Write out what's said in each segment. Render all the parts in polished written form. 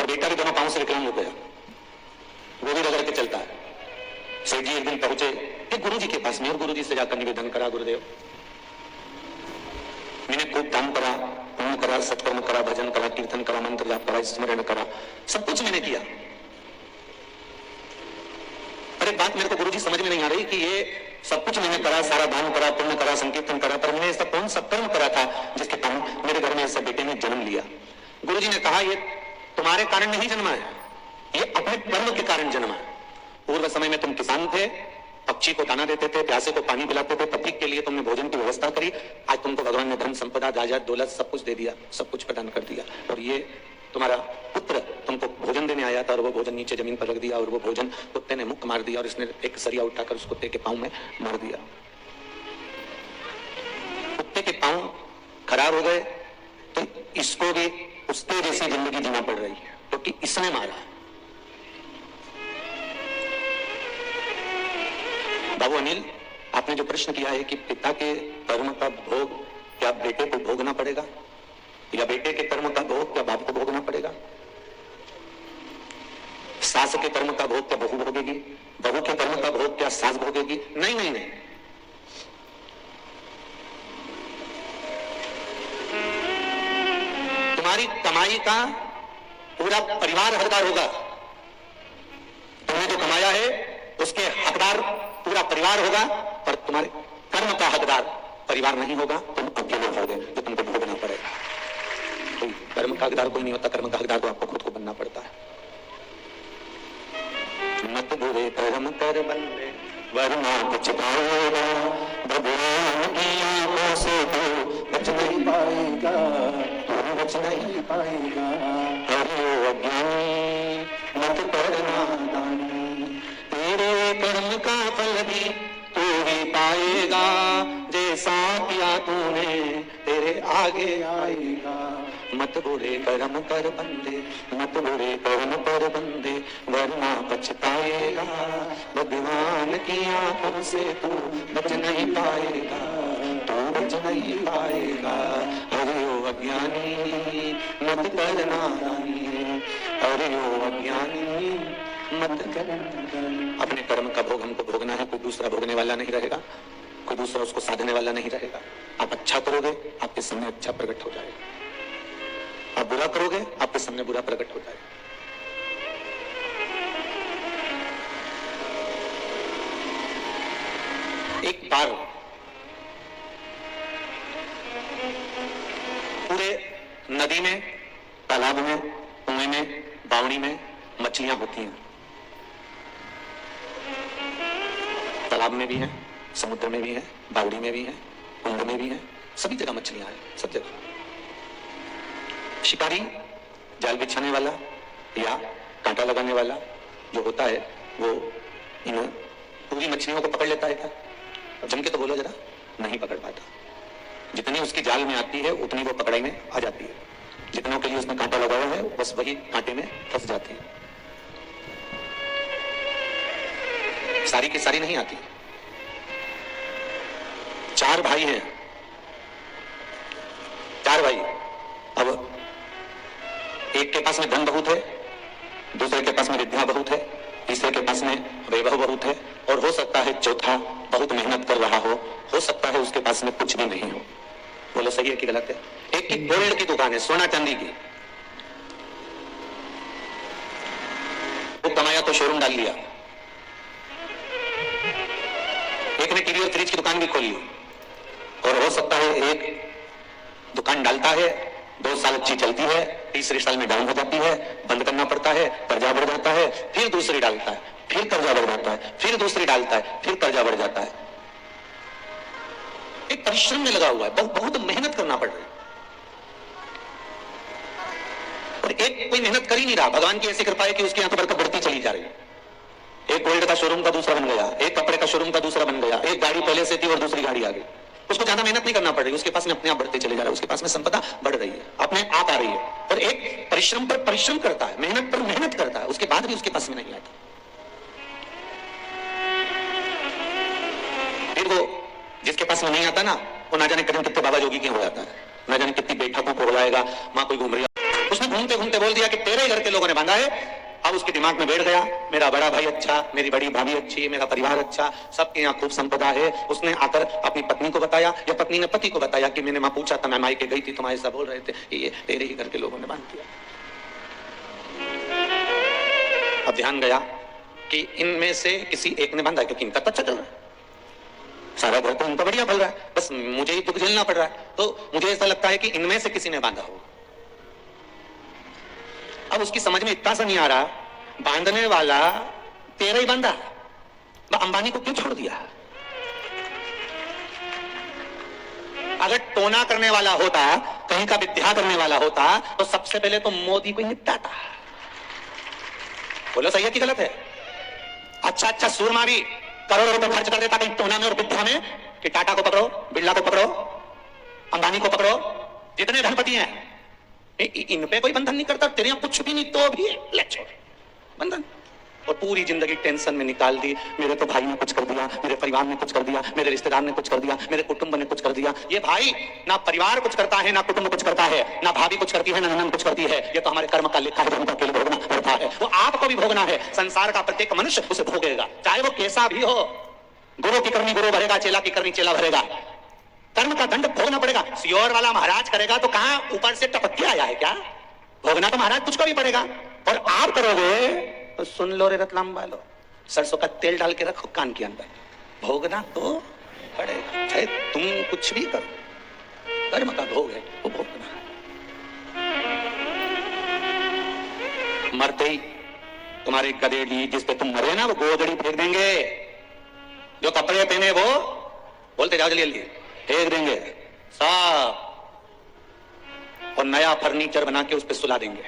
और बेटा भी दोनों पांव से विकलांग हो गया, वो भी रगड़ के चलता है। सेठ जी एक दिन पहुंचे एक गुरु जी के पास में और गुरु जी से जाकर निवेदन करा, गुरुदेव मैंने खूब दान करा, पुण्य करा, सत्कर्म करा, भजन करा, कीर्तन करा, मंत्र जाप करा, स्मरण करा, सब कुछ मैंने किया। पर एक बात मेरे को गुरु जी समझ में नहीं आ रही कि ये सब कुछ मैंने करा, सारा दान करा, पुण्य करा, संकीर्तन करा, पर मैंने ऐसा कौन सा कर्म करा था जिसके कारण मेरे घर में ऐसे बेटे ने जन्म लिया। गुरु जी ने कहा ये तुम्हारे कारण नहीं जन्मा है, ये अपने कर्म के कारण जन्मा है। पूर्व समय में तुम किसान थे, पक्षी को दाना देते थे, प्यासे को पानी पिलाते थे, पति के लिए तुमने भोजन की व्यवस्था करी, आज तुमको भगवान ने धन संपदा, राजा, दौलत सब कुछ दे दिया, सब कुछ प्रदान कर दिया, और ये तुम्हारा पुत्र तुमको भोजन देने आया था और वो भोजन नीचे जमीन पर रख दिया और वो भोजन कुत्ते ने मुक्क मार दिया और इसने एक सरिया उठाकर उस कुत्ते के पांव में मार दिया। कुत्ते के पांव खराब हो गए तो इसको भी उसके जैसी जिंदगी जीना पड़ रही है क्योंकि इसने मारा। बाबू अनिल, आपने जो प्रश्न किया है कि पिता के कर्म का भोग क्या बेटे को भोगना पड़ेगा या बेटे के कर्म का भोग क्या बाप को भोगना पड़ेगा, सास के कर्म का भोग क्या बहू भोगेगी, बहू के कर्म का भोग क्या सास भोगेगी, नहीं नहीं नहीं। तुम्हारी कमाई का पूरा परिवार हकदार होगा, तुमने जो कमाया है उसके हकदार पूरा परिवार होगा, पर तुम्हारे कर्म का हकदार परिवार नहीं होगा, तुम अकेले होगे जो तुमको भोगना पड़ेगा। तो कर्म का हकदार कोई नहीं होता, कर्म का हकदार तो आपको खुद को बनना पड़ता है। मत बुरे कर्म कर बंदे वरना पछताएगा, भगवान की आंखों से तू बच नहीं पाएगा, तू बच नहीं पाएगा। अरे अज्ञानी मत करना दानी, तेरे कर्म का फल भी तू ही पाएगा, जैसा किया तूने तेरे आगे आएगा। मत बुरे कर्म कर बंदे, मत बुरे कर्म कर बंदे वरना पछताएगा, भगवान की आंखों से तू बच नहीं पाएगा, तू बच नहीं पाएगा। अरे ओ अज्ञानी मत करना दानी, अरे ओ अज्ञानी मत करना। अपने कर्म का भोग हमको भोगना है, कोई दूसरा भोगने वाला नहीं रहेगा, कोई दूसरा उसको साधने वाला नहीं रहेगा। आप अच्छा करोगे आपके सामने अच्छा प्रकट हो जाएगा, आप बुरा करोगे आपके सामने बुरा प्रकट हो जाएगा। एक बार पूरे नदी में, तालाब में, कुएं में, बावड़ी में मछलियां होती हैं। तालाब में भी हैं, समुद्र में भी हैं, बावड़ी में भी हैं, कुंड में भी हैं, सभी जगह मछलियां हैं, सब जगह। शिकारी जाल बिछाने वाला या कांटा लगाने वाला जो होता है वो इन पूरी मछलियों को पकड़ लेता है क्या? जम के तो बोलो जरा, नहीं पकड़ पाता। जितनी उसकी जाल में आती है उतनी वो पकड़ाई में आ जाती है, जितनों के लिए उसने कांटा लगाया है बस वही कांटे में फंस जाती है, सारी की सारी नहीं आती। 4 भाई हैं, 4 भाई। अब एक के पास में धन बहुत है, दूसरे के पास में विद्या बहुत है, तीसरे के पास में वैभव बहुत है, और हो सकता है चौथा बहुत मेहनत कर रहा हो सकता है उसके पास में कुछ भी नहीं हो। बोलो सही है कि गलत है? एक की गोल्ड की दुकान है, सोना चांदी की, वो कमाया तो शोरूम डाल लिया। एक ने टीवी और फ्रिज की दुकान भी खोली, और हो सकता है एक दुकान डालता है, 2 साल अच्छी चलती है, तीसरे साल में डाउन हो जाती है, बंद करना पड़ता है, कर्जा बढ़ जाता है, फिर दूसरी डालता है, फिर कर्जा बढ़ जाता है, फिर दूसरी डालता है, फिर कर्जा बढ़ जाता है। एक परिश्रम में लगा हुआ है, बहुत मेहनत करना पड़ रही है, और एक कोई मेहनत कर ही नहीं रहा। भगवान की ऐसी कृपा है कि उसकी बरकत बढ़ती चली जा रही है। एक गोल्ड का शोरूम का दूसरा बन गया, एक कपड़े का शोरूम का दूसरा बन गया, एक गाड़ी पहले से थी और दूसरी गाड़ी आ गई, उसको ज्यादा मेहनत नहीं करना पड़ रही, उसके पास में अपने आप बढ़ते चले जा रहा है, उसके पास में संपदा बढ़ रही है, अपने आप आ रही है। और एक परिश्रम पर परिश्रम करता है, मेहनत पर मेहनत करता है, उसके बाद भी उसके पास में नहीं आता। फिर वो जिसके पास में नहीं आता ना, वो ना जाने कितने बाबा जोगी के हो जाता है, ना जाने कितनी बैठकों को बुलाएगा, मां कोई घूम रही है। उसने घूमते घूमते बोल दिया कि तेरे ही घर के लोगों ने बांधा है। अब उसके दिमाग में बैठ गया, मेरा बड़ा भाई अच्छा, मेरी बड़ी भाभी अच्छी, मेरा परिवार अच्छा, सबके यहाँ खूब संपदा है। उसने आकर अपनी पत्नी को बताया, या पत्नी ने पति को बताया कि मैंने माँ पूछा था, मैं मायके गई थी, तुम्हारे ऐसा बोल रहे थे, ये तेरे ही घर के लोगों ने बांध दिया। अब ध्यान गया कि इनमें से किसी एक ने बांधा, क्योंकि इनका तो अच्छा चल रहा है, सारा घर तो उनका बढ़िया फल रहा है, बस मुझे ही दुख झेलना पड़ रहा है। तो मुझे ऐसा लगता है कि इनमें से किसी ने बांधा हो। अब उसकी समझ में इतना सा नहीं आ रहा, बांधने वाला तेरा ही बांधा, अंबानी को क्यों छोड़ दिया? अगर टोना करने वाला होता, कहीं का विद्या करने वाला होता, तो सबसे पहले तो मोदी को निपटाता। बोलो सही है कि गलत है? अच्छा अच्छा सूरमा भी करोड़ों रुपए खर्च कर देता कहीं टोना में और विद्या में, कि टाटा को पकड़ो, बिरला को पकड़ो, अंबानी को पकड़ो, जितने धनपति हैं इन पे कोई बंधन नहीं करता, तेरे यहाँ कुछ भी नहीं तो भी ले छोड़ बंधन। और पूरी जिंदगी टेंशन में निकाल दी, मेरे तो भाई ने कुछ कर दिया, मेरे परिवार ने कुछ कर दिया, मेरे रिश्तेदार ने कुछ कर दिया, मेरे कुटुंब ने कुछ कर दिया। ये भाई ना परिवार कुछ करता है, ना कुटुंब कुछ करता है, ना भाभी कुछ करती है, ना ननद कुछ करती है। ये तो हमारे कर्म का लेखा है, हमको अकेले भोगना पड़ता है। वो आपको भी भोगना है, संसार का प्रत्येक मनुष्य उसे भोगेगा, चाहे वो कैसा भी हो। गुरु की करनी गुरु भरेगा, चेला की करनी चेला भरेगा, कर्म का दंड भोगना पड़ेगा। सियोर वाला महाराज करेगा तो कहां ऊपर से टपक आया है क्या? भोगना तो महाराज तुझको भी पड़ेगा। और आप करोगे तो सुन लो रे रतलाम वालो, सरसों का तेल डाल के रखो कान के अंदर, भोगना तो पड़ेगा, चाहे तुम कुछ भी करो, कर्म का भोग है वो भोगना। मरते ही तुम्हारी गदेड़ी जिस पे तुम मरे ना, वो गोदड़ी फेंक देंगे। जो कपड़े पहने वो बोलते जाओ जल्दी जल्दी फेंक देंगे साफ, और नया फर्नीचर बना के उस पे सुला देंगे।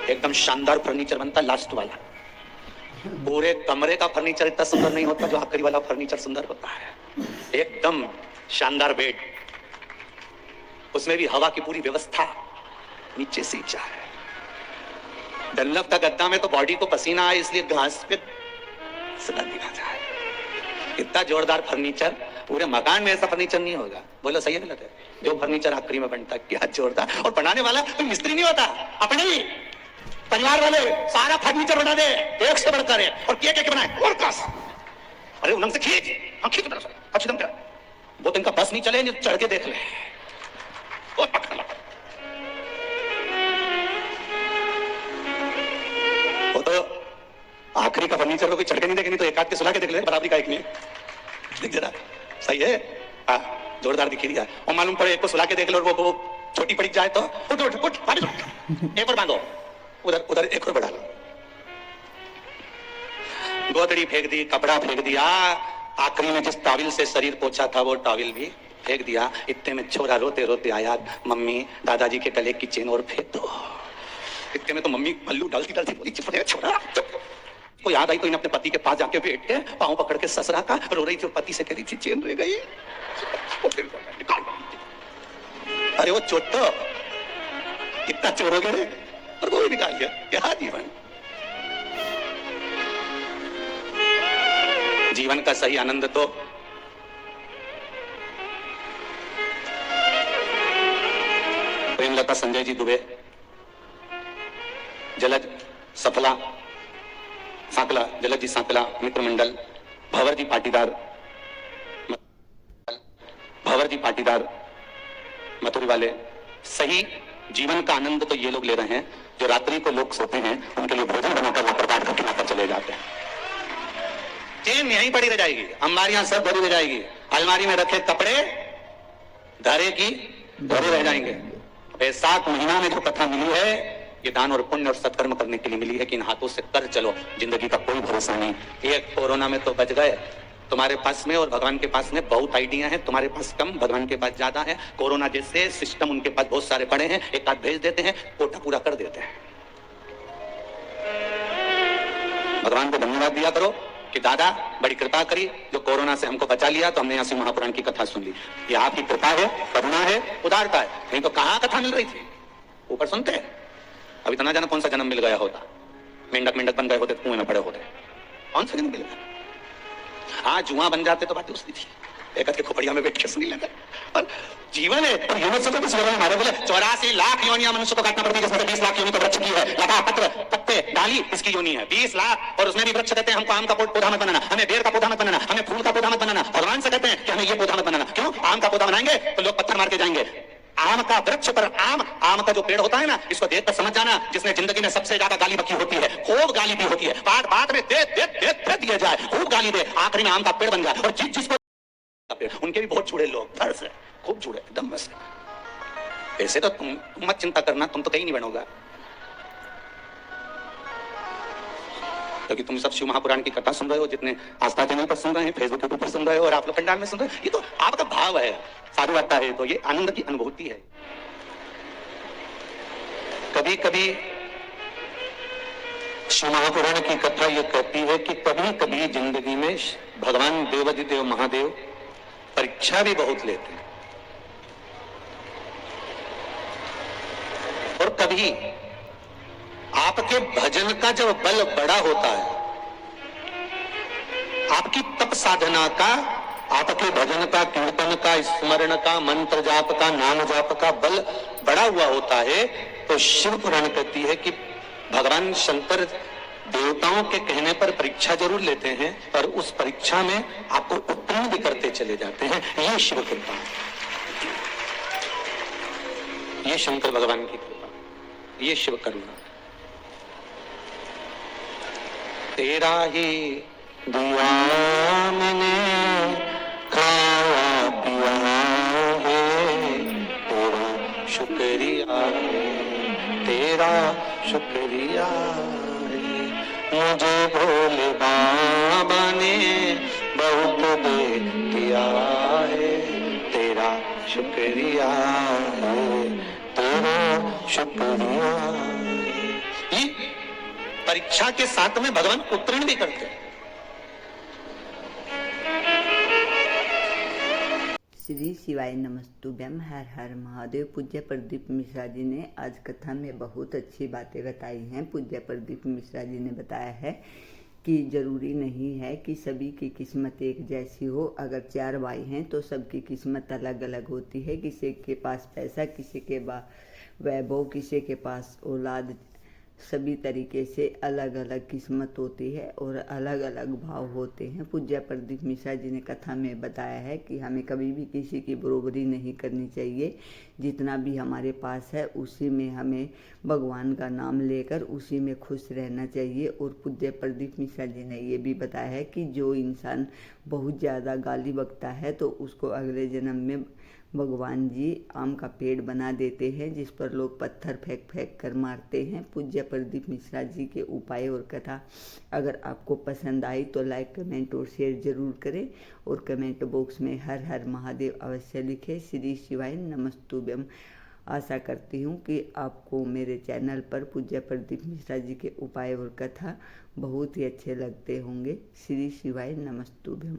एकदम शानदार फर्नीचर बनता, लास्ट वाला। पूरे कमरे का फर्नीचर इतना सुंदर नहीं होता जो आखिरी वाला फर्नीचर सुंदर होता है। एकदम शानदार बेड, उसमें भी हवा की पूरी व्यवस्था, नीचे सींचा है। डनलप का गद्दा में तो बॉडी को पसीना आए इसलिए घास पे सुला दिया जाए। इतना जोरदार फर्नीचर, पूरे मकान में ऐसा फर्नीचर नहीं होगा। बोलो सही है गलत है? जो फर्नीचर आखिरी में बनता है, क्या जोरदार। और बनाने वाला कोई मिस्त्री नहीं होता, अपने ही परिवार वाले सारा फर्नीचर बना दे, एक से बढ़कर है, और के बनाए और कास। अरे उलंग से खींच, हाँ खींच तरह से अच्छी दम कर, वो तो इनका बस नहीं चले, चढ़ के देख ले और पकड़ लो। वो तो आखिरी का फर्नीचर को कोई चढ़ के नहीं देखे, नहीं तो एक आध के सुला के देख ले, बराबरी का एक नहीं देख जरा, सही है? हाँ जोरदार दिखी दिया। और मालूम पड़े एक को सुला के देख लो और वो छोटी पड़ी जाए तो उठ उठ उठ एक और बांधो, उधर उधर एक और बढ़ा लो। गोदड़ी फेंक दी, कपड़ा फेंक दिया, आखिरी में जिस टॉवल से शरीर पोछा था वो टॉवल भी फेंक दिया। इतने में छोरा रोते रोते आया, मम्मी दादाजी के गले की चेन और फेंक दो। इतने में तो मम्मी पल्लू डालती डालती बोली छोरा। को याद आई तो इन्हें अपने पति के पास जाके बैठ के पांव पकड़ के ससुरा का रो रही थी, पति से कह रही थी चेन रह गई। अरे वो चोट तो कितना चोरोगे रे, और वो भी निकाल लिया। क्या जीवन, जीवन का सही आनंद तो प्रेमलता संजय जी दुबे, जलज सफला सांकला, जलज जी सांकला मित्र मंडल, भंवर जी पाटीदार मथुरी वाले। सही जीवन का आनंद तो ये लोग ले रहे हैं जो रात्रि को लोग सोते हैं उनके लिए भोजन बनाकर वो प्रकार करके लाकर चले जाते हैं। चेन यहीं पड़ी रह जाएगी, अलमारियां सब भरी रह जाएगी, अलमारी में रखे कपड़े धरे की धरे रह जाएंगे। बैसाख महीना में जो कथा मिली है ये दान और पुण्य और सत्कर्म करने के लिए मिली है कि इन हाथों से कर चलो, जिंदगी का कोई भरोसा नहीं। एक कोरोना में तो बच गए, तुम्हारे पास में और भगवान के पास में बहुत आइडिया है, तुम्हारे पास कम, भगवान के पास ज्यादा है। कोरोना जैसे सिस्टम उनके पास बहुत सारे पड़े हैं, एक आध भेज देते हैं, कोटा पूरा कर देते हैं। भगवान को धन्यवाद दिया करो कि दादा बड़ी कृपा करी, जो कोरोना से हमको बचा लिया, तो हमने यहाँ से महापुराण की कथा सुन ली। ये आपकी कृपा है, करुणा है, उदारता है, नहीं तो कहाँ कथा मिल रही थी। ऊपर सुनते हैं, अभी तो ना जाना कौन सा जन्म मिल गया होता, मेंढक मेंढक बन गए होते, कुएं में पड़े होते, कौन सा जन्म मिल गया। हाँ जुआ बन जाते तो बात दूसरी थी, एक के खोपड़िया में बैठ के सुनी लगा। और जीवन है और यूनिट से कुछ हमारे बोले 84 लाख योनियां मनुष्य को काटना पड़ती है, जिसमें 20 लाख योनि तो वृक्ष की है, लता पत्र पत्ते डाली इसकी योनि है 20 लाख। और उसमें भी वृक्ष कहते हैं हमको आम का पौधा मत बनाना, हमें बेर का पौधा मत बनाना, हमें फूल का पौधा मत बनाना। भगवान से कहते हैं कि हमें ये पौधा मत बनाना। क्यों? आम का पौधा बनाएंगे तो लोग पत्थर मार के जाएंगे। आम का वृक्ष पर आम का जो पेड़ होता है ना, इसको देखकर समझ जाना जिसने जिंदगी में सबसे ज्यादा गाली बकी होती है, खूब गाली दी होती है, बात बात में दे दिया जाए, खूब गाली दे, आखिरी में आम का पेड़ बन जाए। और जिसको उनके भी बहुत जुड़े लोग, फर्ज है, खूब जुड़े एकदम। बस ऐसे तो तुम मत चिंता करना, तुम तो कहीं नहीं बनोगा, क्योंकि तुम सब शिव महापुराण की कथा सुन रहे हो, जितने आस्था चैनल पर सुन रहे हैं, फेसबुक यूट्यूब पर सुन रहे हो, और आप लोग पंडाल में सुन रहे हो, ये तो आपका भाव है, साधुवाता है, तो ये आनंद की अनुभूति है। कभी कभी शिव महापुराण की कथा ये कहती है कि कभी कभी जिंदगी में भगवान देवाधिदेव महादेव परीक्षा भी बहुत लेते हैं, और कभी आपके भजन का जब बल बड़ा होता है, आपकी तप साधना का, आपके भजन का, कीर्तन का, स्मरण का, मंत्र जाप का, नाम जाप का बल बड़ा हुआ होता है, तो शिव पुराण कहती है कि भगवान शंकर देवताओं के कहने पर परीक्षा जरूर लेते हैं, और उस परीक्षा में आपको उत्तीर्ण भी करते चले जाते हैं। ये शिव कृपा, ये शंकर भगवान की कृपा, ये शिव करुणा। तेरा ही दिया मैंने खाया पिया है, तेरा शुक्रिया है, तेरा शुक्रिया है, मुझे भोले बाबा ने बहुत दे दिया है, तेरा शुक्रिया है, तेरा शुक्रिया है। परीक्षा के साथ में भगवान उत्तीर्ण भी करते हैं। श्री शिवाय नमस्तुभ्यम। हर हर महादेव। पूज्य प्रदीप मिश्रा जी ने आज कथा में बहुत अच्छी बातें बताई हैं। पूज्य प्रदीप मिश्रा जी ने बताया है कि जरूरी नहीं है कि सभी की किस्मत एक जैसी हो। अगर 4 भाई हैं तो सबकी किस्मत अलग अलग होती है। किसी के पास पैसा, किसी के पास वैभव, किसी के पास औलाद, सभी तरीके से अलग अलग किस्मत होती है और अलग अलग भाव होते हैं। पूज्य प्रदीप मिश्रा जी ने कथा में बताया है कि हमें कभी भी किसी की बरोबरी नहीं करनी चाहिए। जितना भी हमारे पास है उसी में हमें भगवान का नाम लेकर उसी में खुश रहना चाहिए। और पूज्य प्रदीप मिश्रा जी ने ये भी बताया है कि जो इंसान बहुत ज़्यादा गाली बकता है तो उसको अगले जन्म में भगवान जी आम का पेड़ बना देते हैं, जिस पर लोग पत्थर फेंक फेंक कर मारते हैं। पूज्य प्रदीप मिश्रा जी के उपाय और कथा अगर आपको पसंद आई तो लाइक, कमेंट और शेयर जरूर करें, और कमेंट बॉक्स में हर हर महादेव अवश्य लिखें। श्री शिवाय नमस्तुभ्यम। आशा करती हूँ कि आपको मेरे चैनल पर पूज्य प्रदीप मिश्रा जी के उपाय और कथा बहुत ही अच्छे लगते होंगे। श्री शिवाय नमस्तुभ्यम।